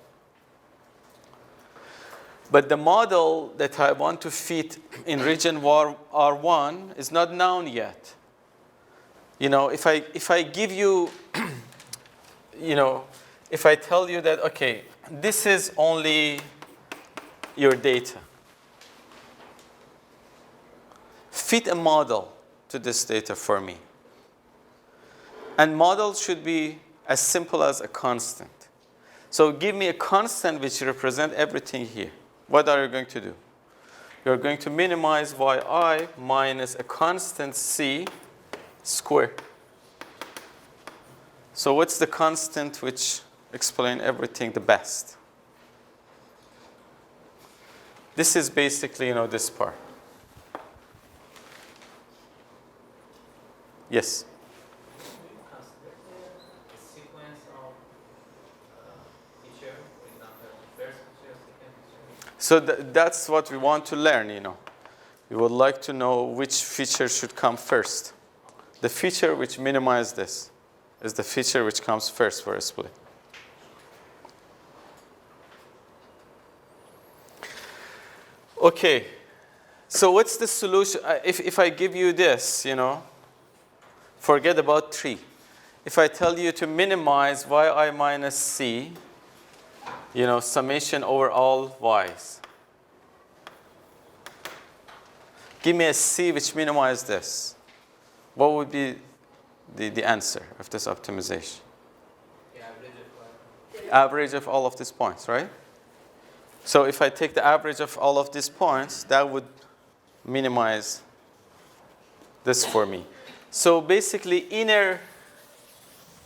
But the model that I want to fit in region R1 is not known yet. If I give you, if I tell you that, okay, this is only your data. Fit a model to this data for me. And model should be as simple as a constant. So give me a constant which represents everything here. What are you going to do? You're going to minimize yi minus a constant c squared. So what's the constant which explains everything the best? This is basically, this part. Yes? So that's what we want to learn, We would like to know which feature should come first. The feature which minimizes this is the feature which comes first for a split. Okay, so what's the solution? If I give you this, forget about tree. If I tell you to minimize yi minus c, summation over all y's. Give me a c which minimizes this. What would be the answer of this optimization? The average of all of these points, right? So if I take the average of all of these points, that would minimize this for me. So basically, inner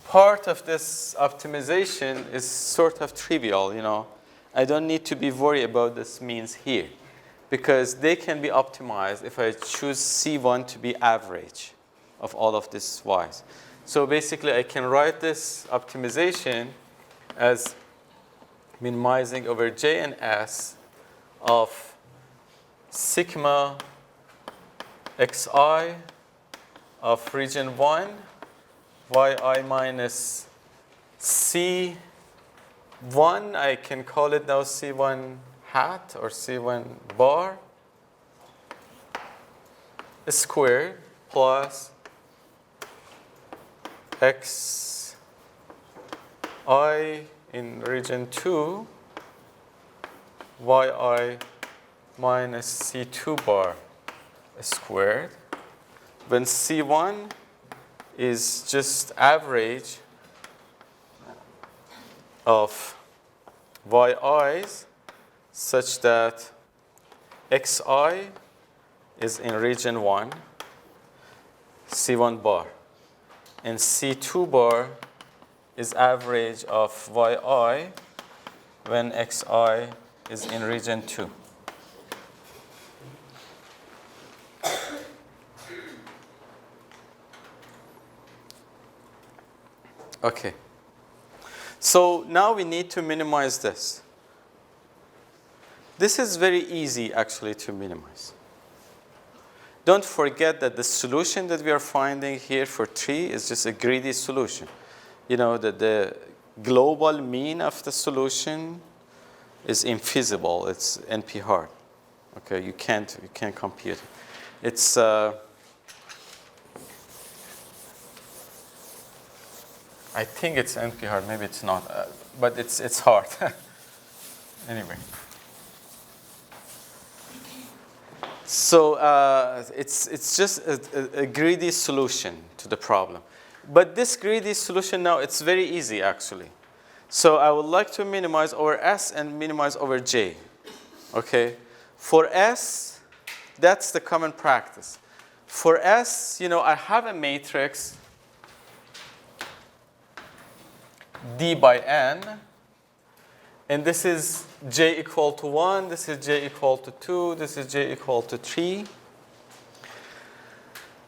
part of this optimization is sort of trivial, I don't need to be worried about this means here, because they can be optimized if I choose C1 to be average of all of these y's. So basically, I can write this optimization as minimizing over J and S of sigma xi of region 1 yi minus C1, I can call it now C1 hat or C1 bar squared plus xi in region 2 yi minus C2 bar squared, when C1 is just average of yi's such that xi is in region 1, C1 bar, and C2 bar is average of yi when xi is in region 2. Okay. So now we need to minimize this. This is very easy actually to minimize. Don't forget that the solution that we are finding here for 3 is just a greedy solution. You know, that the global mean of the solution is infeasible. It's NP hard. Okay, you can't compute it. It's I think it's NP hard. Maybe it's not, but it's hard. Anyway. So it's just a greedy solution to the problem. But this greedy solution now, it's very easy actually. So I would like to minimize over S and minimize over J. Okay? For S, that's the common practice. For S, you know, I have a matrix D by N, and this is J equal to 1, this is J equal to 2, this is J equal to 3.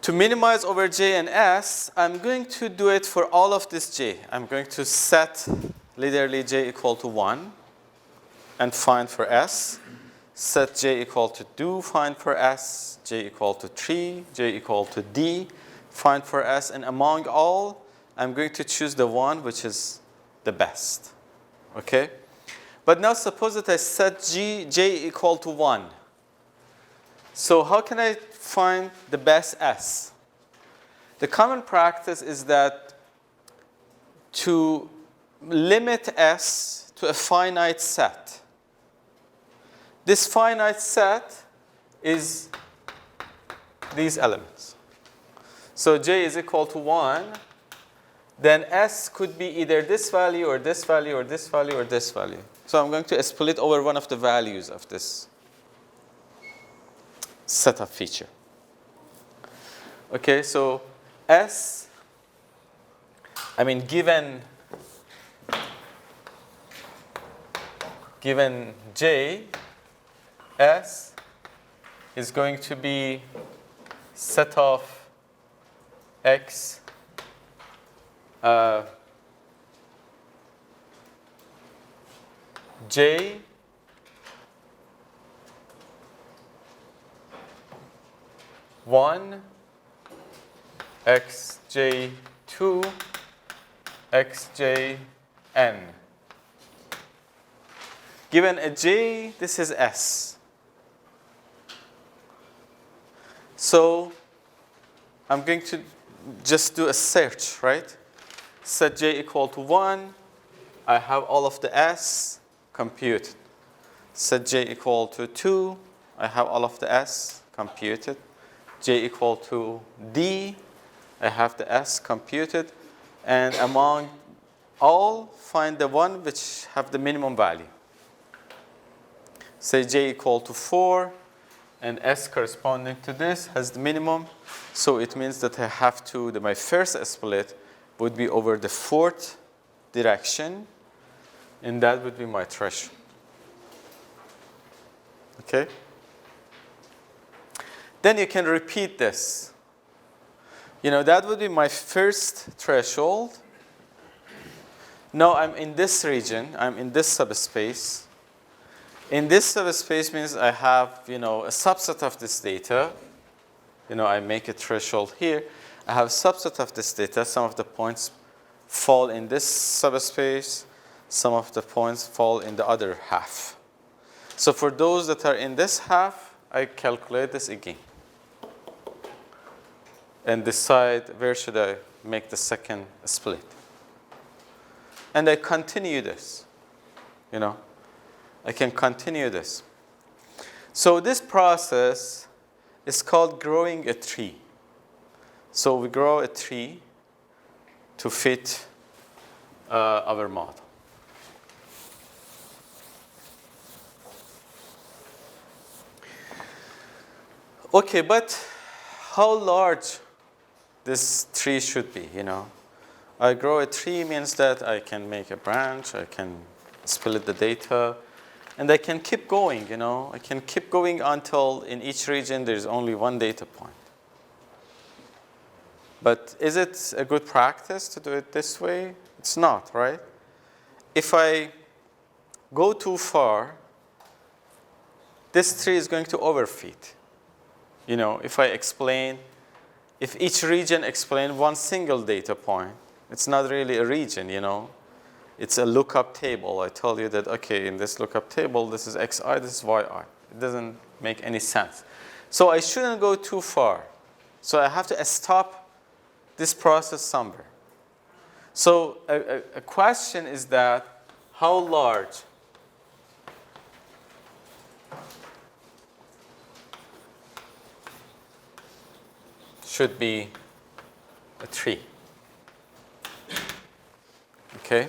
To minimize over J and S, I'm going to do it for all of this J. I'm going to set literally J equal to 1 and find for S. Set J equal to 2, find for S. J equal to 3, J equal to D, find for S. And among all, I'm going to choose the one which is the best. Okay? But now suppose that I set J equal to 1. So how can I find the best S? The common practice is that to limit S to a finite set. This finite set is these elements. So J is equal to 1. Then S could be either this value or this value or this value or this value. So I'm going to split over one of the values of this set of feature. Okay, so S, given J, S is going to be set of X J one xj 2 xj n. Given a J, this is S. So I'm going to just do a search, right? Set J equal to 1. I have all of the S computed. Set J equal to 2. I have all of the S computed. J equal to D. I have the S computed. And among all, find the one which have the minimum value. Say J equal to 4. And S corresponding to this has the minimum. So it means that I have to, that my first split would be over the fourth direction. And that would be my threshold. Okay? Then you can repeat this. You know, that would be my first threshold. Now I'm in this region. I'm in this subspace. In this subspace means I have, you know, a subset of this data. You know, I make a threshold here. I have a subset of this data. Some of the points fall in this subspace. Some of the points fall in the other half. So for those that are in this half, I calculate this again. And decide where should I make the second split. And I continue this, you know. I can continue this. So this process is called growing a tree. So we grow a tree to fit our model. Okay, but how large this tree should be, you know? I grow a tree means that I can make a branch, I can split the data, and I can keep going, you know. I can keep going until in each region there's only one data point. But is it a good practice to do it this way? It's not, right? If I go too far, this tree is going to overfit. You know, if if each region explain one single data point, it's not really a region, you know. It's a lookup table. I tell you that, okay, in this lookup table, this is xi, this is yi. It doesn't make any sense. So I shouldn't go too far. So I have to stop this process somewhere. So a question is that how large should be a tree? Okay.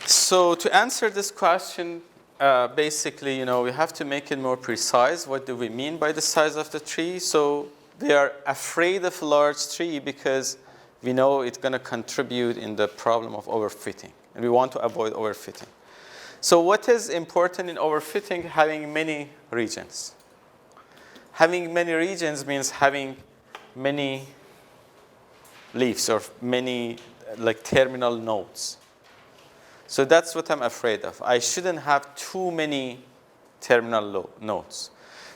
So to answer this question, basically, you know, we have to make it more precise. What do we mean by the size of the tree? So we are afraid of a large tree because we know it's going to contribute in the problem of overfitting, and we want to avoid overfitting. So what is important in overfitting? Having many regions. Having many regions means having many leaves or many like terminal nodes. So that's what I'm afraid of. I shouldn't have too many terminal nodes.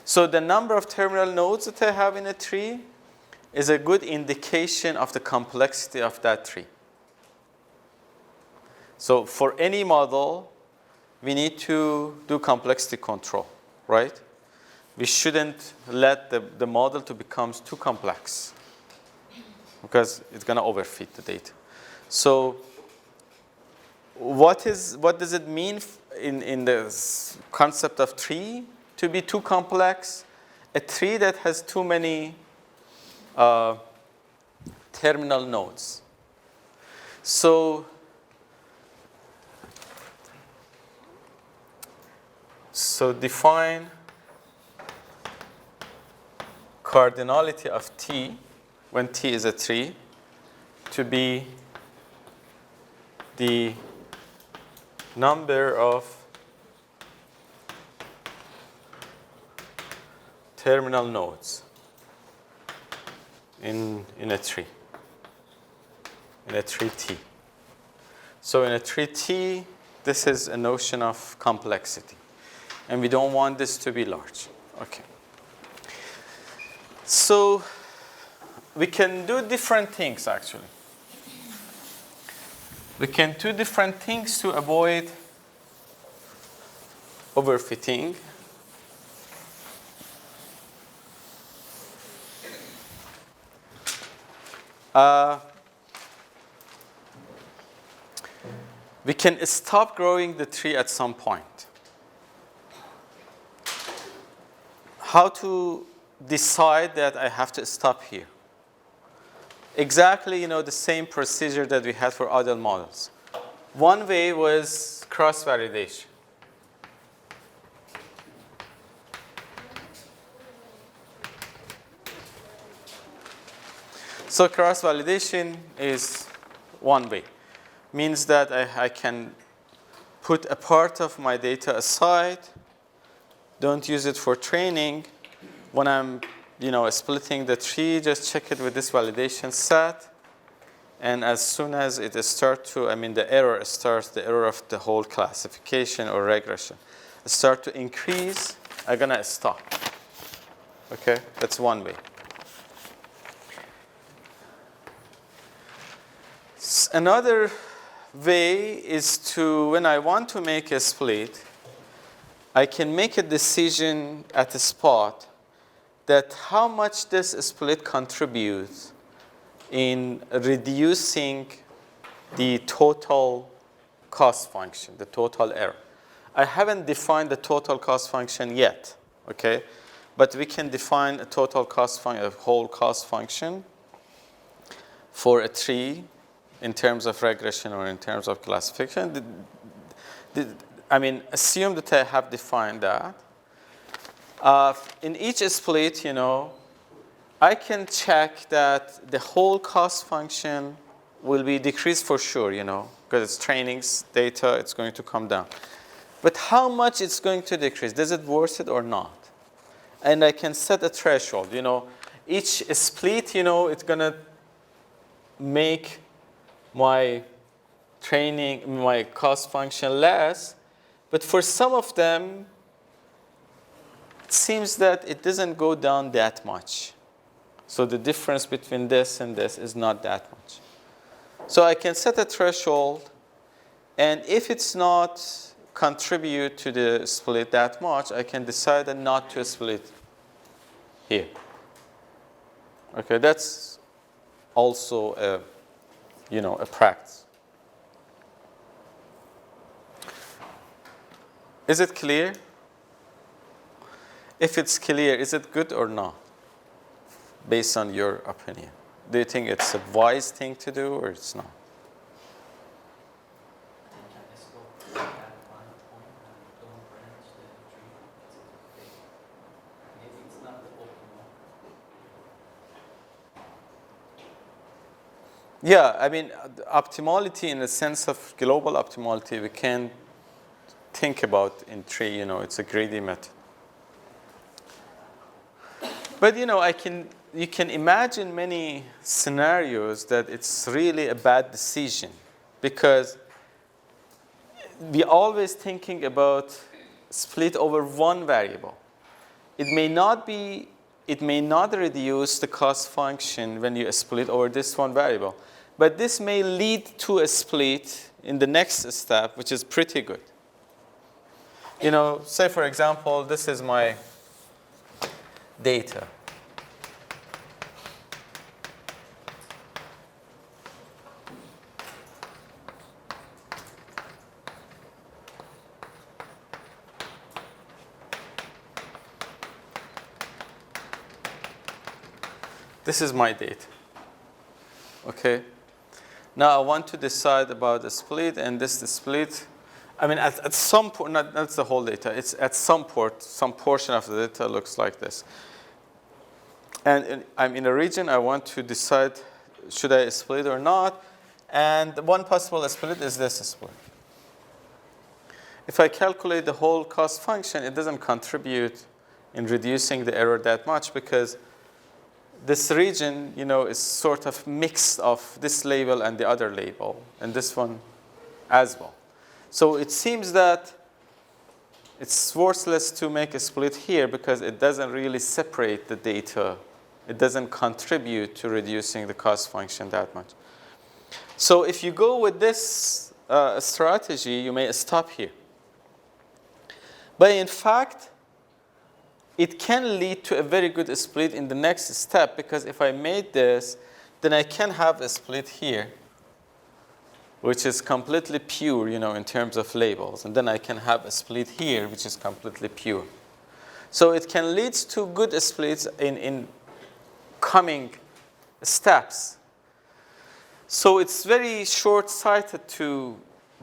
So the number of terminal nodes that I have in a tree is a good indication of the complexity of that tree. So for any model, we need to do complexity control, right? We shouldn't let the model to become too complex because it's going to overfit the data. So what does it mean in the concept of tree to be too complex? A tree that has too many terminal nodes. So define cardinality of T when T is a tree to be the number of terminal nodes in a tree, in a tree T. So in a tree T, this is a notion of complexity. And we don't want this to be large. Okay. So we can do different things, actually. We can do different things to avoid overfitting. We can stop growing the tree at some point. How to decide that I have to stop here? Exactly, the same procedure that we had for other models. One way was cross-validation. So cross-validation is one way. Means that I can put a part of my data aside, don't use it for training. When I'm splitting the tree, just check it with this validation set. And as soon as it starts to, the error starts, the error of the whole classification or regression, start to increase, I'm going to stop. Okay, that's one way. Another way is to, when I want to make a split, I can make a decision at the spot that how much this split contributes in reducing the total cost function, the total error. I haven't defined the total cost function yet, okay? But we can define a total cost function, a whole cost function for a tree in terms of regression or in terms of classification. Assume that I have defined that. In each split, I can check that the whole cost function will be decreased for sure, because it's training data, it's going to come down. But how much it's going to decrease? Does it worth it or not? And I can set a threshold. Each split, it's going to make my training, my cost function less. But for some of them, it seems that it doesn't go down that much. So the difference between this and this is not that much. So I can set a threshold, and if it's not contribute to the split that much, I can decide not to split here. Okay, that's also a practice. Is it clear? If it's clear, is it good or not? Based on your opinion. Do you think it's a wise thing to do or it's not? Yeah, I mean, optimality in the sense of global optimality, we can think about in tree, it's a greedy method. But, you can imagine many scenarios that it's really a bad decision because we're always thinking about split over one variable. It may not reduce the cost function when you split over this one variable. But this may lead to a split in the next step, which is pretty good. Say for example, this is my data. This is my data. Okay. Now I want to decide about the split, and this the split. I mean, at some point, not the whole data. It's at some portion of the data looks like this. And I'm in a region. I want to decide should I split or not. And one possible split is this split. If I calculate the whole cost function, it doesn't contribute in reducing the error that much because this region, is sort of mix of this label and the other label, and this one as well. So it seems that it's worthless to make a split here because it doesn't really separate the data. It doesn't contribute to reducing the cost function that much. So if you go with this strategy, you may stop here. But in fact, it can lead to a very good split in the next step because if I made this, then I can have a split here, which is completely pure, in terms of labels. And then I can have a split here, which is completely pure. So it can lead to good splits in coming steps. So it's very short-sighted to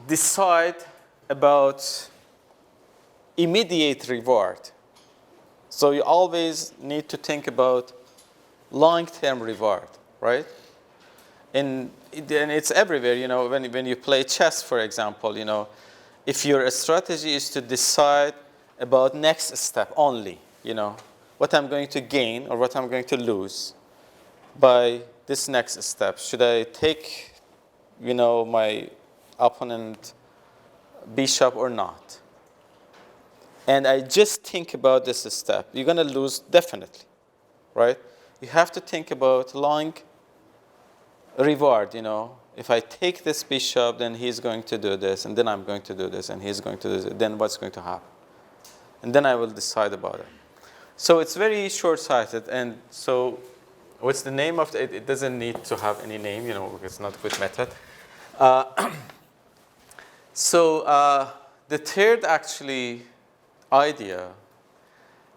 decide about immediate reward. So you always need to think about long-term reward, right? And it's everywhere, when you play chess, for example, if your strategy is to decide about next step only, what I'm going to gain or what I'm going to lose by this next step. Should I take, my opponent bishop or not? And I just think about this step, you're going to lose definitely, right? You have to think about long reward, If I take this bishop, then he's going to do this, and then I'm going to do this, and he's going to do this. Then what's going to happen? And then I will decide about it. So it's very short-sighted. And so what's the name of it? It doesn't need to have any name, it's not a good method. The third actually idea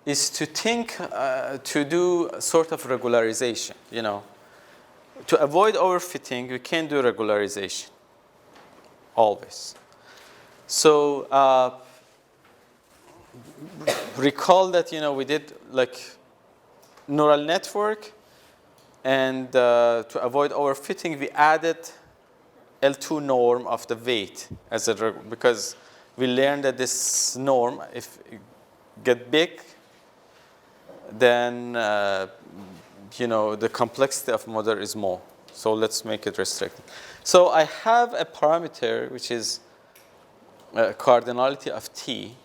is to think, to do sort of regularization, To avoid overfitting, we can do regularization, always. So recall that, we did like neural network, and to avoid overfitting, we added L2 norm of the weight because we learned that this norm, if it get big, then the complexity of model is more. So let's make it restricted. So I have a parameter which is cardinality of t,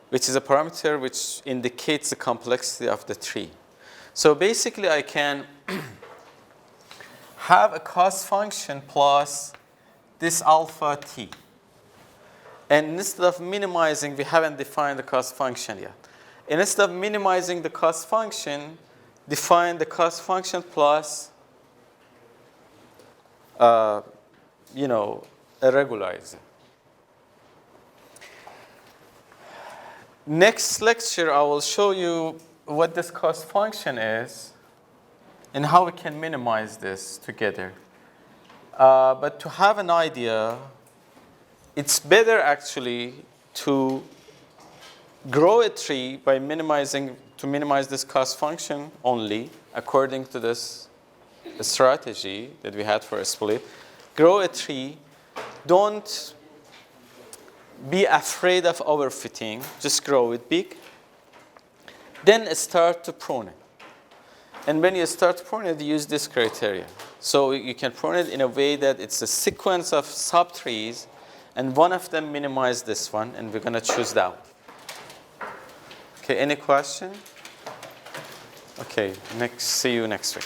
which is a parameter which indicates the complexity of the tree. So basically, I can have a cost function plus this alpha t. And instead of minimizing, we haven't defined the cost function yet. And instead of minimizing the cost function, define the cost function plus, a regularizer. Next lecture, I will show you what this cost function is and how we can minimize this together. But to have an idea, it's better actually to grow a tree by minimize this cost function only according to this strategy that we had for a split. Grow a tree. Don't be afraid of overfitting. Just grow it big. Then start to prune it. And when you start pruning it, use this criteria. So you can prune it in a way that it's a sequence of subtrees, and one of them minimize this one, and we're going to choose that one. Okay, any question? Okay, see you next week.